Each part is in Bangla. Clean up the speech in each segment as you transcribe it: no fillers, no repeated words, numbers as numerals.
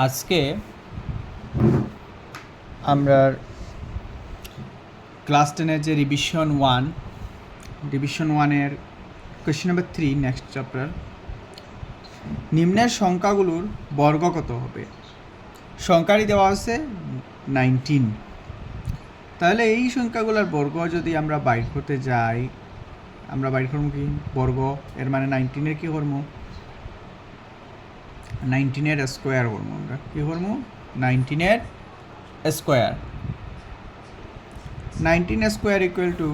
আজকে আমরা ক্লাস 10-এর যে রিভিশন 1-এর কোয়েশ্চেন নাম্বার 3 নেক্সট চ্যাপ্টার। নিম্নের সংখ্যাগুলোর বর্গ কত হবে? সংখ্যারই দেওয়া আছে 19। তাহলে এই সংখ্যাগুলোর বর্গ যদি আমরা বাইর করতে যাই, আমরা বাইর করবো কি বর্গ, এর মানে 19-এর কী করবো? 19-এর স্কোয়ার করবো। আমরা কী করবো? 19-এর square. 19 square equal to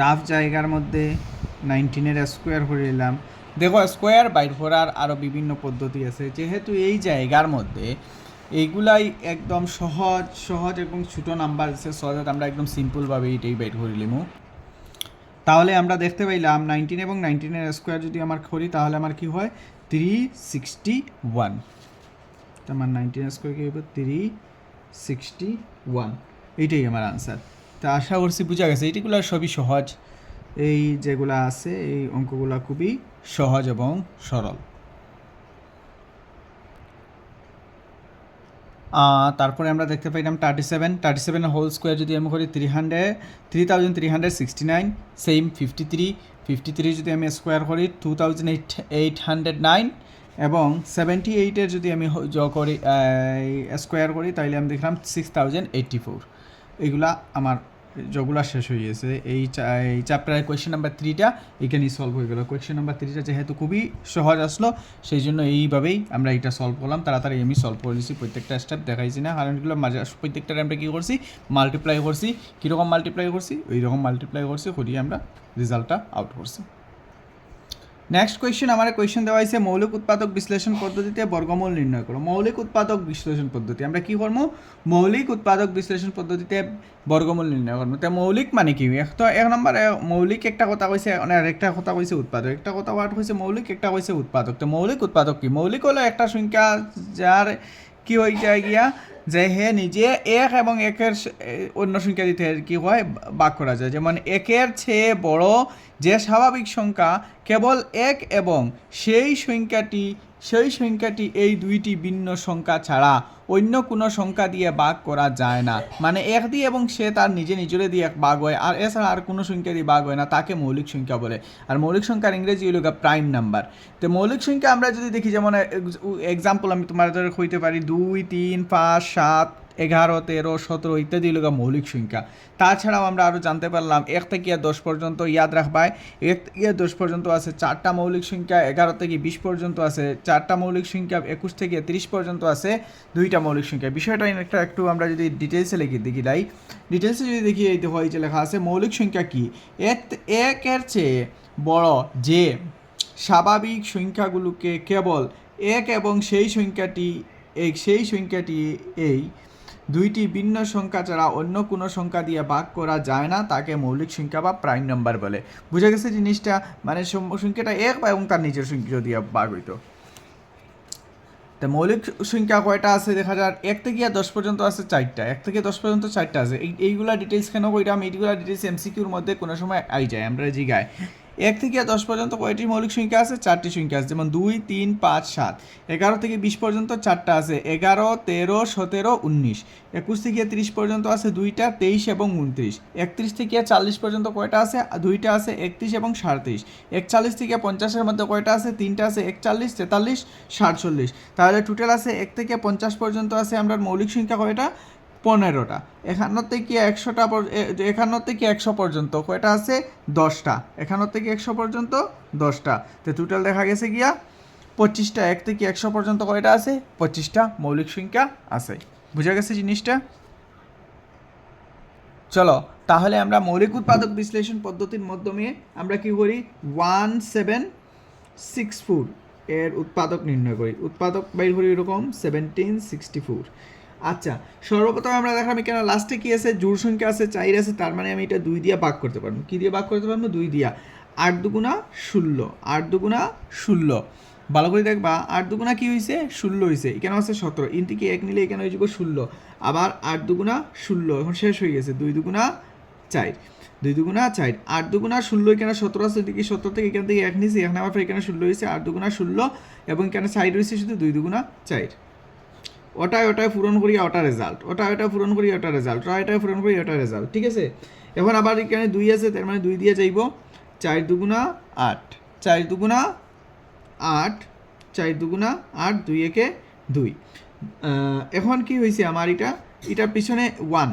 rough জায়গার মধ্যে 19-এর স্কোয়ার করে নিলাম। দেখো স্কোয়ার বাইর করার আরও বিভিন্ন পদ্ধতি আছে, যেহেতু এই জায়গার মধ্যে এইগুলাই একদম সহজ এবং ছোটো নাম্বার আছে, সহজত আমরা একদম সিম্পলভাবে এইটাই বাইর করে নিলাম। তাহলে আমরা দেখতে পাইলাম 19 এবং 19-এর স্কোয়ার যদি আমার করি তাহলে আমার কি হয় 361। আমার 19 স্কোয়ার কি হবে 361, এইটাই আমার আনসার। তা আশা করছি বোঝা গেছে। এইগুলো সবই সহজ, এই যেগুলো আছে এই অঙ্কগুলো খুবই সহজ এবং সরল। তারপরে আমরা দেখতে পাইলাম 37 হোল স্কোয়ার যদি আমি করি 3369, সেম 53 যদি আমি স্কোয়ার করি 2809, এবং 78-এর যদি আমি করি স্কোয়ার করি তাহলে আমি দেখলাম 6084। এইগুলা আমার যেগুলো শেষ হয়ে গেছে। এই চ্যাপ্টারের কোয়েশ্চেন নাম্বার 3টা এখানেই সলভ হয়ে গেল। কোয়েশ্চেন নাম্বার 3টা যেহেতু খুবই সহজ আসলো, সেই জন্য এইভাবেই আমরা এটা সলভ করলাম। তাড়াতাড়ি আমি সলভ করে দিচ্ছি, প্রত্যেকটা স্টেপ দেখাইছি না, কারণ এগুলো মাঝে প্রত্যেকটার আমরা কী করছি মাল্টিপ্লাই করছি। কীরকম মাল্টিপ্লাই করছি? ওই রকম মাল্টিপ্লাই করছি, করিয়ে আমরা রেজাল্টটা আউট করছি। নেক্সট কোয়েশ্চেন আমার কোয়েশ্চেন দেওয়া হয়েছে মৌলিক উৎপাদক বিশ্লেষণ পদ্ধতিতে বর্গমূল নির্ণয় করো। মৌলিক উৎপাদক বিশ্লেষণ পদ্ধতি আমরা কি করবো? মৌলিক উৎপাদক বিশ্লেষণ পদ্ধতিতে বর্গমূল নির্ণয় করবো। তো মৌলিক মানে কি? এক নম্বরে মৌলিক একটা কথা কইছে, আরেকটা কথা কইছে উৎপাদক। একটা কথা কইছে মৌলিক, একটা কইছে উৎপাদক। তো মৌলিক উৎপাদক কি? মৌলিক হলো একটা সংখ্যা যার কি হয়ে যায় গিয়া যে হে নিজে এক এবং একের অন্য সংখ্যা দিতে কি হয় ভাগ করা যায়। যেমন একের চেয়ে বড় যে স্বাভাবিক সংখ্যা কেবল এক, এবং সেই সংখ্যাটি এই দুইটি ভিন্ন সংখ্যা ছাড়া অন্য কোনো সংখ্যা দিয়ে ভাগ করা যায় না। মানে এক দিয়ে এবং সে তার নিজেরে দিয়ে ভাগ হয়, আর এছাড়া আর কোনো সংখ্যা দিয়ে ভাগ হয় না, তাকে মৌলিক সংখ্যা বলে। আর মৌলিক সংখ্যার ইংরেজি হলো প্রাইম নাম্বার। তো মৌলিক সংখ্যা আমরা যদি দেখি, যেমন এক্সাম্পল আমি তোমাদের হইতে পারি 2, 3, 5, 7, 11, 13, 17 ইত্যাদি হলো মৌলিক সংখ্যা। তাছাড়াও আমরা আরও জানতে পারলাম 1 থেকে 10 পর্যন্ত, ইয়াদ রাখবাই 1 থেকে 10 পর্যন্ত আছে 4টা মৌলিক সংখ্যা, 11 থেকে 20 পর্যন্ত আছে 4টা মৌলিক সংখ্যা, 21 থেকে 30 পর্যন্ত আছে 2টা মৌলিক সংখ্যা। বিষয়টা একটু আমরা যদি ডিটেলসে ডিটেলসে যদি দেখি, এই দেখো এই যে লেখা আছে মৌলিক সংখ্যা কি, একের চেয়ে বড় যে স্বাভাবিক সংখ্যাগুলোকে কেবল এক এবং সেই সংখ্যাটি এই দুইটি ভিন্ন সংখ্যা ছাড়া অন্য কোনো সংখ্যা দিয়ে ভাগ করা যায় না, তাকে মৌলিক সংখ্যা বা প্রাইম নাম্বার বলে। বুঝা গেছে জিনিসটা? মানে সংখ্যাটা এক এবং তার নিজের সংখ্যা দিয়ে ভাগ হইতো। তো মৌলিক সংখ্যা কয়টা আছে দেখা যায়? 1 থেকে 10 পর্যন্ত আছে 4টা। 1 থেকে 10 পর্যন্ত 4টা আছে। এইগুলা ডিটেলস কেন কইরাম? এইগুলা ডিটেলস এমসিকিউর মধ্যে কোনো সময় আই যায়, আমরা জিগায় 1 থেকে 10 পর্যন্ত কয়টি মৌলিক সংখ্যা আছে? 4টি সংখ্যা আছে। যেমন 2, 3, 5, 7। 11 থেকে 20 পর্যন্ত 4টা আছে, 11, 13, 17, 19। 21 থেকে 30 পর্যন্ত আছে 2টা, 23 এবং 29। 31 থেকে 40 পর্যন্ত কয়টা আছে? 2টা আছে, 31 এবং 37। 41 থেকে 50-এর মধ্যে কয়টা আছে? 3টা আছে, 41, 43, 47। তাহলে টোটাল আছে 1 থেকে 50 পর্যন্ত আছে আমরা মৌলিক সংখ্যা কয়টা? 15টা। 51 থেকে 100 পর্যন্ত কয়টা আছে? 10টা। 51 থেকে 100 পর্যন্ত 10টা। তো টোটাল দেখা গেছে গিয়া 25টা। 1 থেকে 100 পর্যন্ত কয়টা আছে? 25টা মৌলিক সংখ্যা আছে। বুঝা গেছে জিনিসটা? চলো তাহলে আমরা মৌলিক উৎপাদক বিশ্লেষণ পদ্ধতির মাধ্যমে আমরা কি করি? 1764 এর উৎপাদক নির্ণয় করি। উৎপাদক বাইর করি এরকম 1764। আচ্ছা, সর্বপ্রথম আমরা দেখলাম এখানে লাস্টে কি আছে? জোড় সংখ্যা আছে 4 আছে, তার মানে আমি এটা 2 দিয়ে ভাগ করতে পারবো। কি দিয়ে ভাগ করতে পারবো? 2 দিয়া। 8 দুগুণা 16, 8 দুগুণা 16। ভালো করে দেখবা, 8 দুগুণা কি হয়েছে? 16 হয়েছে। এখানে আছে 17, ইন থেকে 1 নিলে এখানে হয়ে যাবে 16। আবার 8 দুগুণা 16, এখন শেষ হয়ে গেছে। 2 দুগুণা 4। 2 দুগুণা 4, 8 দুগুণা 16, এখানে 17 আছে, এদিকে 17 থেকে এখান থেকে 1 নিয়েছি, এখানে আবার এখানে 16 হয়েছে, 8 দুগুণা 16 এবং এখানে 4 রয়েছে শুধু 2 দুগুণা 4। ওটাই পূরণ করি ওটা রেজাল্ট, ওটা পূরণ করি ওটা রেজাল্ট, ওটাই পূরণ করি ওটা রেজাল্ট, ঠিক আছে। এখন আবার এখানে 2 আছে, তার মানে 2 দিয়ে যাইব, 4 দুগুণা 8, 4 দুগুণা 8, 4 দুগুণা 8, 2 একে 2। এখন কি হয়েছে আমার এটার পিছনে 1,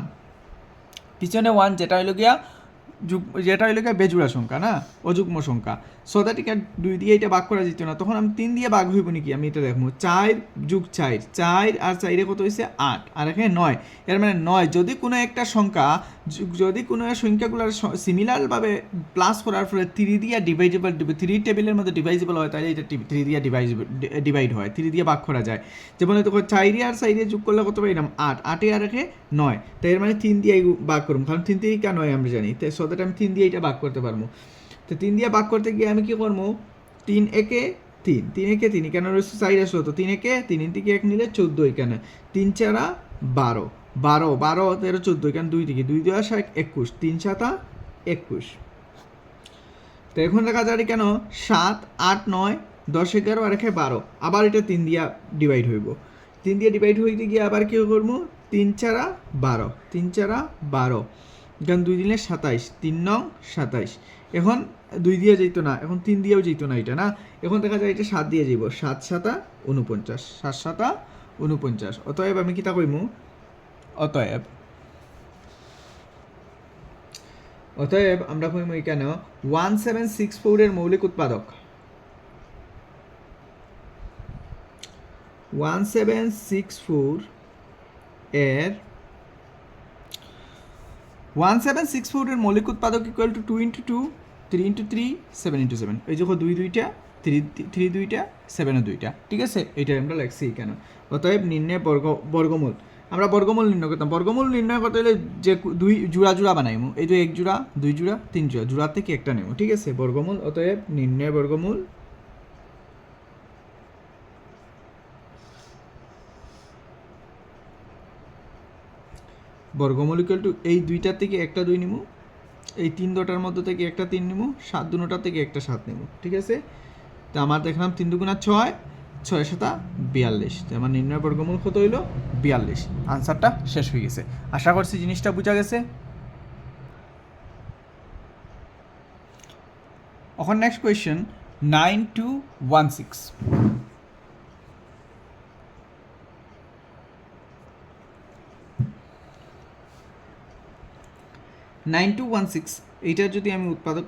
যেটা হইল গিয়া বেজোড়া সংখ্যা না, অযুগ্ম সংখ্যা। সো দ্যাট এখানে 2 দিয়ে এটা ভাগ করা যেত না, তখন আমি 3 দিয়ে ভাগ হইব নাকি, আমি এটা দেখবো 4 যোগ 4, 4 আর 4 কত হয়েছে 8, আর এখানে 9, এর মানে 9 যদি কোনো একটা সংখ্যা, যদি কোনো সংখ্যাগুলোর সিমিলারভাবে প্লাস করার ফলে 3 দিয়ে ডিভাইজেবল, 3 টেবিলের মধ্যে ডিভাইজেবল হয়, তাহলে এটা 3 দিয়ে ডিভাইড হয়, 3 দিয়ে ভাগ করা যায়। যেমন হয়তো 4 আর 4 যোগ করলে কত পাইলাম 8, 8 আর রেখে 9, তাই এর মানে 3 দিয়ে ভাগ করুন, কারণ 3 থেকে কেন হয় আমরা জানি, তাই সো দ্যাট আমি 3 দিয়ে এটা ভাগ করতে পারবো। তো 3 দিয়ে ভাগ করতে গিয়ে আমি কি করবো, 3 একে 3, 3 একে 3, কেন রয়েছে 4 আসলো, তো 3 একে 3 থেকে 1 নিলে 14, এখানে 3 4 12, 12 12 13 14, এখানে 2 থেকে 2 2 আসা 21, 3 7 21। তো এখন দেখা যায় কেন 7 8 9 10 11 আর একে 12, আবার এটা 3 দিয়া ডিভাইড হইব, 3 দিয়ে ডিভাইড হইতে গিয়ে আবার কি করবো, 3 4 12, 3 4 12, এখানে 2 দিলে 27, 3 9 27। এখন 2 দিয়ে যেত না, এখন 3 দিয়েও যেত না এটা না, এখন দেখা যায় এটা 7 দিয়ে যাইব, 7 7 49, 7 7 49। অতএব আমি কিতা কইমু, অতএব আমরা কইমু এখানে 1764 এর মৌলিক উৎপাদক, 1764 এর 1764 এর মৌলিক উৎপাদক ইকুয়াল টু 2 × 2, 3 × 3, 7 × 7। এই যখন 2 2টা, 3 2টা, 7 2টা, ঠিক আছে, এইটা আমরা লিখছি কেন। অতএব নির্ণয় বর্গমূল, আমরা বর্গমূল নির্ণয় করতাম, বর্গমূল নির্ণয় করতে হলে যে 2 জোড়া বানাইমু, এই যে 1 জোড়া 2 জোড়া 3 জোড়া, জোড়ার থেকে একটা নেব, ঠিক আছে, বর্গমূল। অতএব নির্ণয় বর্গমূল ইকুয়াল টু এই 2টার থেকে একটা 2 নিমু, এই 3 দুটার মধ্যে থেকে একটা 3 নিমু, 7 দুটার থেকে একটা 7 নিমু, ঠিক আছে। তো আমার দেখলাম 3 দুগুণা 6, 6 7 42, তো আমার নির্ণয় বর্গমূল কত হইল 42। আনসারটা শেষ হয়ে গেছে, আশা করছি জিনিসটা বোঝা গেছে। এখন নেক্সট কোয়েশ্চেন 9216, 9216, এইটার যদি আমি উৎপাদক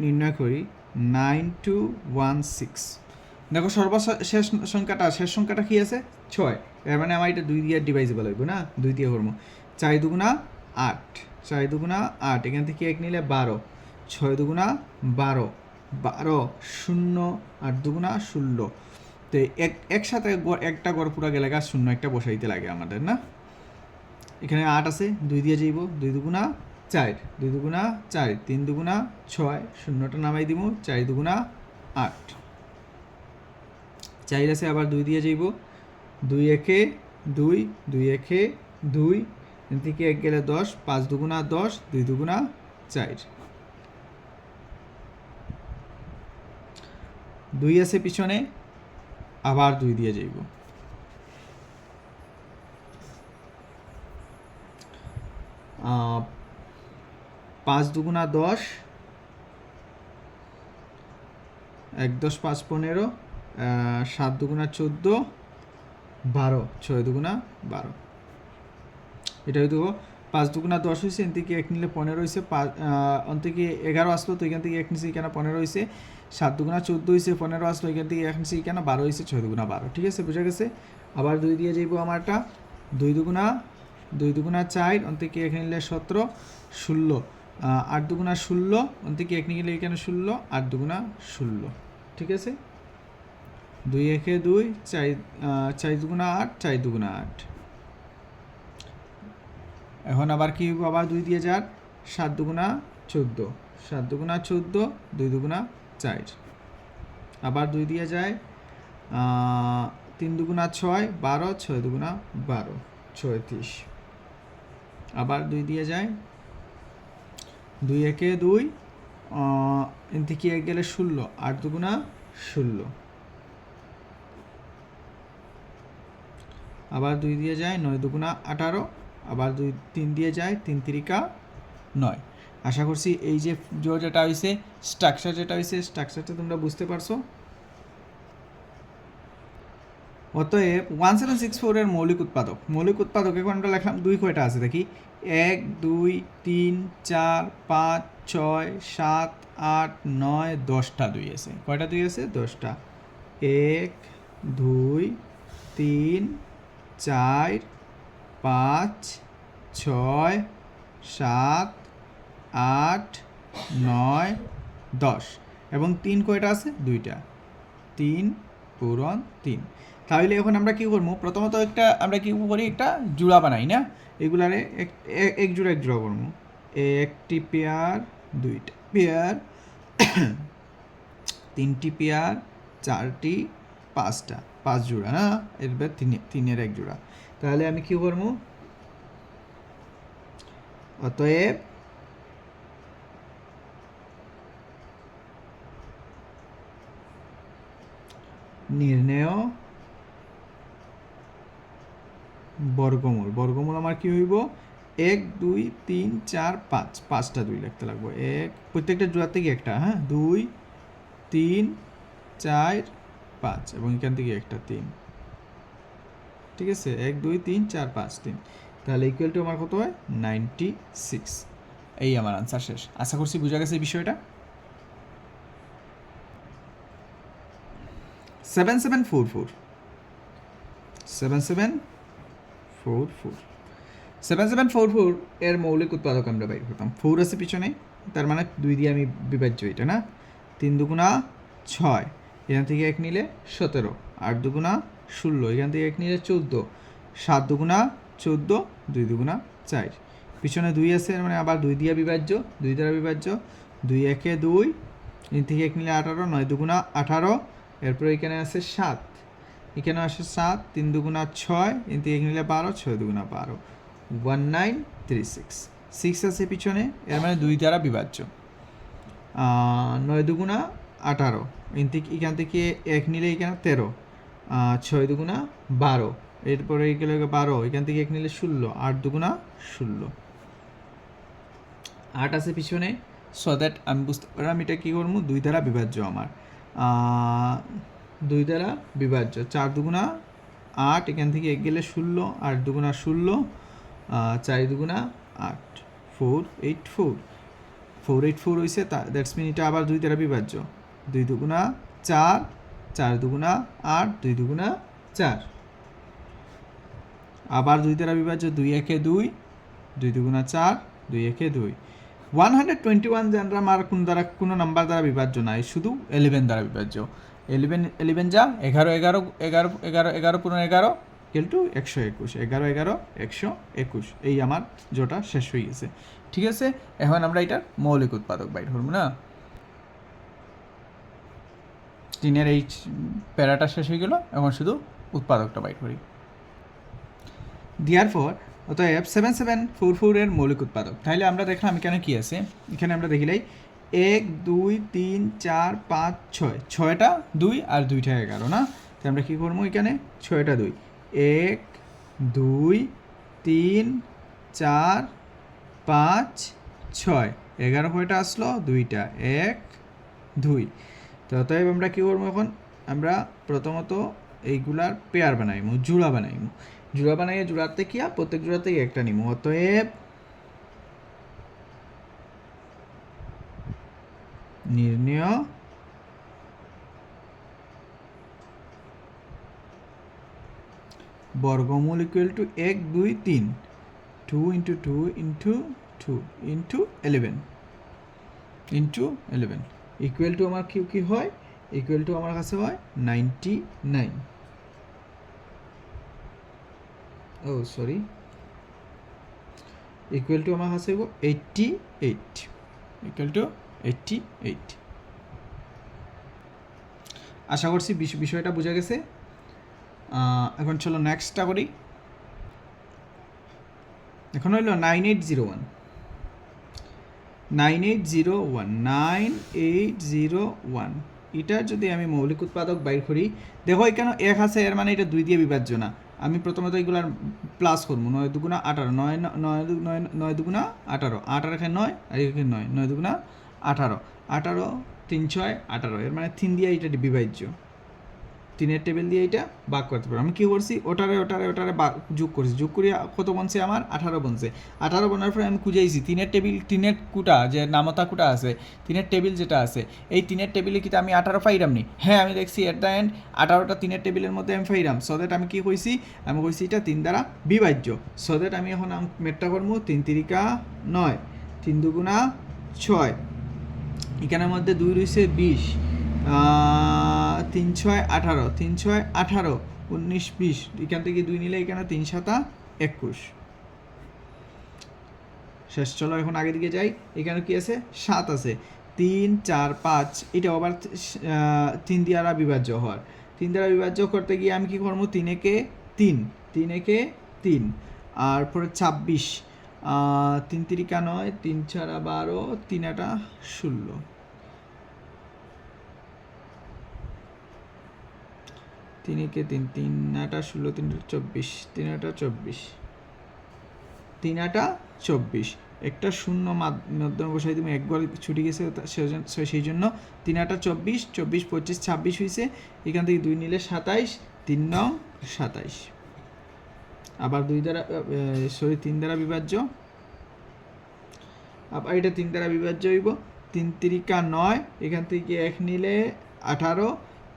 নির্ণয় করি 9216, দেখো সর্বশেষ সংখ্যাটা, শেষ সংখ্যাটা কি আছে 6, এর মানে আমার এটা 2 দিয়ে ডিভাইজেবল হইব না, 2 দিয়ে করবো, 4 দুগুণা 8, 4 দুগুণা 8, এখান থেকে 1 নিলে 12, 6 দুগুণা 12, 12 0, 8 দুগুণা 16। তো একসাথে একটা গড় পুরা গেলে 0 একটা বসাইতে লাগে আমাদের না, এখানে 8 আছে, 2 দিয়ে যাইব, 2 দুগুণা 4, 2 দুগুণা 4, 3 দুগুণা 6, শূন্যটা নামাই দিব, 4 দুগুণা 8, 4 আছে, আবার 2 দিয়ে যাইব, 2 একে 2, 2 একে 2, এখান থেকে 1 গেলে 10, 5 দুগুণা 10, 2 দুগুণা 4, 2 আছে পিছনে, আবার 2 দিয়ে যাইব, 5 দুগুণা 10, 1 10 5 15, 7 দুগুণা 14, 12, 6 দুগুণা 12, এটা হয়তো 5 দুগুণা 10 হয়েছে, এখান থেকে 1 নিলে 15 হয়েছে, অন থেকে 11 আসলো, তো এখান থেকে 1 নিচে এখানে 15 হয়েছে, 7 দুগুণা 14 হয়েছে, 15 আসলো, এখান থেকে 1 নিচে এখানে 12 হয়েছে, 6 দুগুণা 12, ঠিক আছে, বোঝা গেছে। আবার 2 দিয়ে যাইব আমারটা, 2 দুগুণা 4, অন থেকে এখানে নিলে 17, 16, 8 দুগুণা 16, অন থেকে 1 নিলে এখানে 16, 8 দুগুণা 16, ঠিক আছে। 2 একে 2, 4 দুগুণা 8, 4 দুগুণা 8। এখন আবার কি আবার 2 দিয়ে যার, 7 দুগুণা 14, 7 দুগুণা 14, 2 দুগুণা 4, আবার 2 দিয়ে যায়, 3 দুগুণা 6, 12, 6 দুগুণা 12, 36, আবার 2 দিয়ে যায়, 2 একে 2, এন থেকে 1 গেলে 16, 8 দুগুণা 16, আবার 2 দিয়ে যায় 9 দুগুণা 18, আবার 3 দিয়ে যায় 3 তিরিকা 9। আশা করছি এই যে যেটা হয়েছে স্ট্রাকচার যেটা হয়েছে স্ট্রাকচারটা তোমরা বুঝতে পারছো। অতএব 1764 এর মৌলিক উৎপাদক এখন আমরা লিখলাম 2 কয়টা আছে দেখি, 1 2 3 4 5 6 7 8 9 10টা 2 আছে। কয়টা 2 আছে? 10টা। 1 2 3 4 5 6 7 8 9 10 এবং 3 কয়টা আছে? 2টা। 3 পূরণ 3। তাহলে এখন আমরা কি করবো, প্রথমত একটা আমরা কি করি, একটা জোড়া বানাই না, এগুলারে এক জোড়া করবো, একটি পেয়ার, দুইটা পেয়ার, তিনটি পেয়ার, চারটি, পাঁচটা, 5 জোড়া না, এরপর তিনের এক জোড়া। তাহলে আমি কি করবো, অতএব নির্ণেয় বর্গমূল আমার কি হইব, 1 2 3 4 5, 5টা 2 লিখতে লাগবো, প্রত্যেকটা জোড়া থেকে একটা, হ্যাঁ, 2 3 4 5 এবং এখান থেকে একটা 3, ঠিক আছে, 1 2 3 4 5 3, তাহলে ইকুয়াল টু আমার কত হয়, 96। এই আমার আনসার শেষ। আশা করছি বুঝা গেছে এই বিষয়টা। 7744 এর মৌলিক উৎপাদক আমরা বাইর করতাম। 4 আছে পিছনে, তার মানে 2 দিয়ে আমি বিভাজ্য, এটা না, 3 দুগুণা 6, এখান থেকে 1 নিলে 17, 8 দুগুণা 16, এখান থেকে 1 নিলে 14, 7 দুগুণা 14, 2 দুগুণা 4, পিছনে 2 আছে মানে আবার 2 দিয়ে বিভাজ্য, 2 দ্বারা বিভাজ্য, 2 একে 2, এখান থেকে 1 নিলে 18, 9 দুগুণা 18, এরপরে এখানে আছে 7, এখানে আসে 7, 3 দুগুণা 6, এখান থেকে 1 নিলে 12, 6 দুগুণা 12, 1936, 6 আছে পিছনে, এর মানে 2 দ্বারা বিভাজ্য, 9 দুগুণা 18, এখান থেকে 1 নিলে এখানে 13, 6 দুগুণা 12, এরপরে এগুলো 12, এখান থেকে 1 নিলে 16, 8 দুগুণা 16, 8 আছে পিছনে, সো দ্যাট আমি বুঝতে পারলাম এটা কী করবো, 2 দ্বারা বিভাজ্য আমার, 2 দ্বারা বিভাজ্য, 4 দুগুণা 8, এখান থেকে 1 গেলে 16, 8 দুগুণা 16, 4 দুগুণা 8, 484 হয়েছে, দ্যাটস মিন এটা আবার 2 দ্বারা বিভাজ্য, 2 দুগুণা 4, 4 দুগুণা 8, 2 দুগুণা 4, আবার 2 দ্বারা বিভাজ্য, 2 একে 2, 2 দুগুণা 4, 2 একে 2, 121 জানরা আমার কোনো নাম্বার দ্বারা বিভাজ্য নাই, শুধু 11 দ্বারা বিভাজ্য, 11 যা 11 পুরো 11 কিন্তু 121, 11 121, এই আমার জোটা শেষ হয়ে গেছে। ঠিক আছে, এখন আমরা এটার মৌলিক উৎপাদক বাইর করবো না, 3 এই প্যারাটা শেষ হয়ে গেল, এখন শুধু উৎপাদকটা বাইর করি। দেয়ারফর অতএব 7744 এর মৌলিক উৎপাদক। তাহলে আমরা দেখলাম এখানে কি আছে, এখানে আমরা দেখিলাই 1 2 3 4 5 6, 6টা 2 আর 2টা 11 না, তো আমরা কী করবো, এখানে 6টা 2, 1 2 3 4 5 6, 11 কয়টা আসলো, 2টা, 1 2, তো অতএব আমরা কী করবো, এখন আমরা প্রথমত এইগুলার পেয়ার বানাইমু, জোড়া বানাইমু, জোড়া বানাইয়ে জোড়াতে কি প্রত্যেক জোড়া থেকে একটা নিমু, অতএব নির্ণেয় বর্গমূল equal to 1 2 3, 2 into 2 into 2 into 11 into 11 equal to আমার কি হয়, ইকুয়াল টু আমার কাছে হয় 99, ও সরি, ইকুয়াল টু আমার কাছে হইব 88, ইকুয়াল টু 88। আশা করছি বিষয়টা বোঝা গেছে। এখন চলো নেক্সটটা করি। এখন হইল 9801, 9801 এটার যদি আমি মৌলিক উৎপাদক বাইর করি, দেখো এখানে 1 আছে, এর মানে এটা 2 দিয়ে বিভাজ্য না। আমি প্রথমত এগুলার প্লাস করবো, 9 দুগুণা 18, 9 দুগুণা 18, 18 এখানে 9 আর এখানে 9, 9 দুগুণা 18, 18 3 6 18, এর মানে 3 দিয়ে এটা বিভাজ্য, 3-এর টেবিল দিয়ে এটা ভাগ করতে পারবো। আমি কী করছি, ওটারে যোগ করছি, যোগ করি কত বনছে আমার 18 বনছে। 18 বনার পরে আমি খুঁজেছি 3-এর টেবিল, 3-এর কুটা যে নামতা কুটা আছে, 3-এর টেবিল যেটা আছে, এই 3-এর টেবিলে কিন্তু আমি 18 পাইরাম নি। হ্যাঁ আমি দেখছি এট দ্য এন্ড 18টা 3-এর টেবিলের মধ্যে আমি পাইরাম। সো দ্যাট আমি কী কইছি, আমি কইছি এটা 3 দ্বারা বিভাজ্য। সো দ্যাট আমি এখন মেটটা করবো 3 তিরিকা 9, 3 দুগুণা 6, এখানের মধ্যে 2 রয়েছে 20, 3 6 18, 3 6 18, 19 20, এখান থেকে 2 নিলে এখানে 3 7 21 শেষ। চলো এখন আগের দিকে যাই, এখানে কি আছে 7 আছে, 3 4 5, এটা আবার 3 দ্বারা বিভাজ্য হওয়ার, 3 দ্বারা বিভাজ্য করতে গিয়ে আমি কি করবো 3 একে 3, 3 একে 3, আর পরে 26, 3 তিরিকা 9, 3 4 12, 3 8 16, 3 একে 3, 3 8 16, 3 24, 3 8 24, 3 8 24, একটা শূন্য মাধ্যমে বসাই তুমি একবার ছুটি গেছে, সেই জন্য 3 8 24, 24 25 26 হয়েছে, এখান থেকে 2 নিলে 27, 3 9 27, আবার 2 দ্বারা 3 দ্বারা বিভাজ্য, আবার এটা 3 দ্বারা বিভাজ্য হইব, 3 তিরিকা 9, এখান থেকে 1 নিলে 18,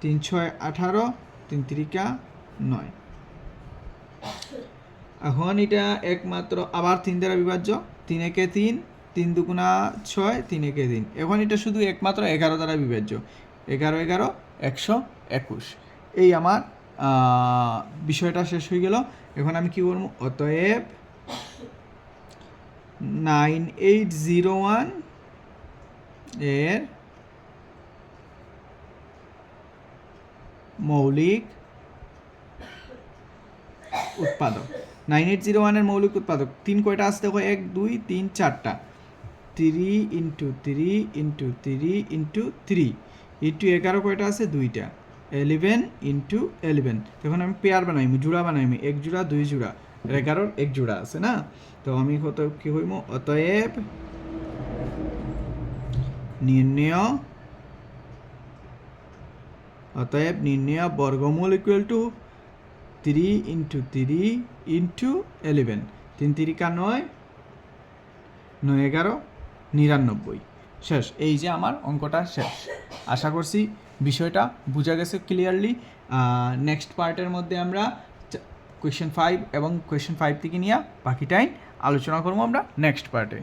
3 6 18, 3 তিরিকা 9। এখন এটা একমাত্র আবার 3 দ্বারা বিভাজ্য, 3 একে 3, 3 দুগুণা 6, 3 একে 3, এখন এটা শুধু একমাত্র 11 দ্বারা বিভাজ্য, 11 11 121। এই আমার বিষয়টা শেষ হয়ে গেল। এখন আমি কি করবো, অতএব 9801 এর মৌলিক উৎপাদক, 9801 এর মৌলিক উৎপাদক 3 কয়টা আছে দেখো, 1 2 3 4টা, 3 × 3 × 3 × 3 ইন্টু 11 কয়টা আছে 2টা, 11 × 11। তখন আমি পেয়ার বানাইমি, জোড়া বানাইমি, 1 জোড়া 2 জোড়া, 11 1 জোড়া আছে না। তো আমি কত কি হইম, অতএব নির্ণয় বর্গমূল ইকুয়াল টু 3 × 3 × 11, 3 তিরিকা 9, 9 11 99, শেষ। এই যে আমার অঙ্কটা শেষ। আশা করছি বিষয়টা বোঝা গেছে ক্লিয়ারলি। নেক্সট পার্টের মধ্যে আমরা কোয়েশ্চেন 5 এবং কোয়েশ্চেন 5 থেকে নিয়ে বাকিটাই আলোচনা করবো আমরা নেক্সট পার্টে।